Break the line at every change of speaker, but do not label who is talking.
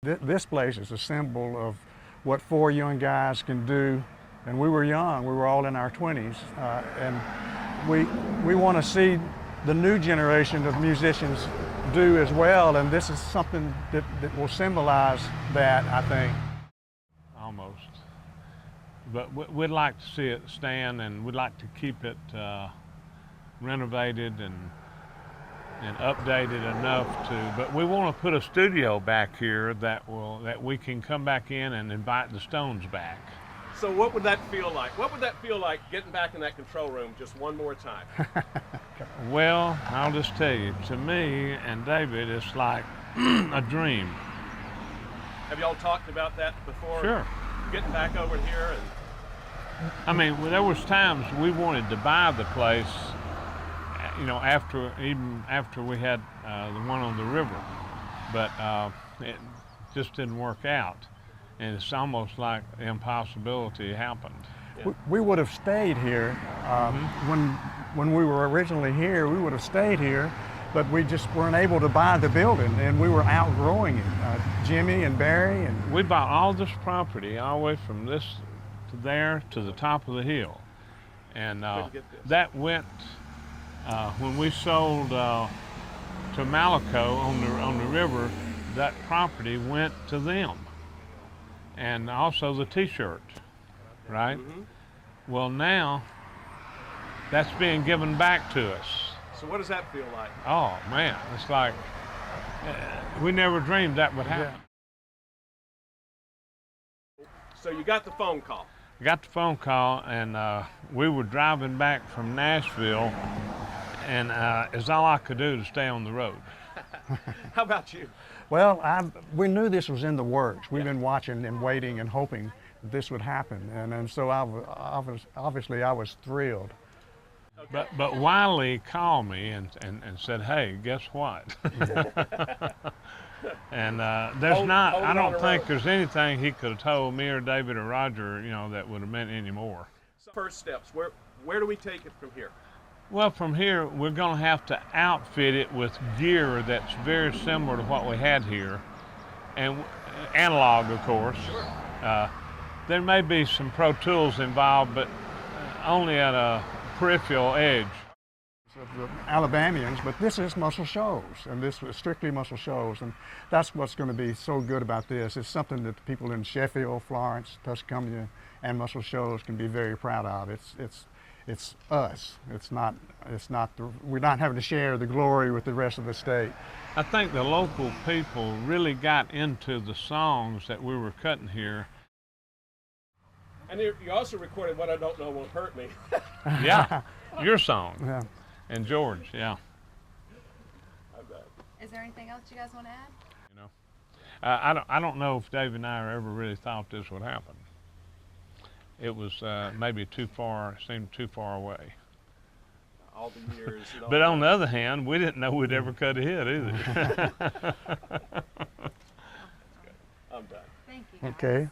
This place is a symbol of what four young guys can do, and we were young. We were all in our 20s, and we want to see the new generation of musicians do as well, and this is something that will symbolize that, I think.
Almost. But we'd like to see it stand, and we'd like to keep it renovated and updated enough to, but we want to put a studio back here that we can come back in and invite the Stones back.
So what would that feel like? What would that feel like getting back in that control room just one more time?
Well, I'll just tell you, to me and David, it's like a dream.
Have y'all talked about that before?
Sure.
Getting back over here and...
I mean, there was times we wanted to buy the place, you know, even after we had the one on the river, but it just didn't work out, and it's almost like the impossibility happened.
Yeah. We would have stayed here when we were originally here. We would have stayed here, but we just weren't able to buy the building, and we were outgrowing it. Jimmy and Barry and
we bought all this property all the way from this to there to the top of the hill, and that went. When we sold to Malaco on the river, that property went to them, and also the T-shirt, right? Mm-hmm. Well, now that's being given back to us.
So what does that feel like?
Oh man, it's like we never dreamed that would happen.
Yeah. So you got the phone call.
I got the phone call, and we were driving back from Nashville, and it's all I could do to stay on the road.
How about you?
Well, we knew this was in the works. We've been watching and waiting and hoping that this would happen, and so obviously I was thrilled.
Okay.
But Wiley called me and said, "Hey, guess what?" And I don't think there's anything he could have told me or David or Roger, you know, that would have meant any more.
First steps, where do we take it from here?
Well, from here, we're going to have to outfit it with gear that's very similar to what we had here, and analog, of course.
Sure.
There may be some Pro Tools involved, but only at a peripheral edge.
Of the Alabamians, but this is Muscle Shoals, and this was strictly Muscle Shoals, and that's what's going to be so good about this. It's something that the people in Sheffield, Florence, Tuscaloosa, and Muscle Shoals can be very proud of. It's us. We're not having to share the glory with the rest of the state.
I think the local people really got into the songs that we were cutting here.
And you also recorded What I Don't Know Won't Hurt Me.
Yeah, your song.
Yeah.
And George, yeah.
I bet.
Is there anything else you guys want to add?
You know, I don't know if Dave and I ever really thought this would happen. It was maybe too far, seemed too far away.
All the years.
But on the other hand, we didn't know we'd ever cut a hit either.
I'm done.
Thank you.
Okay.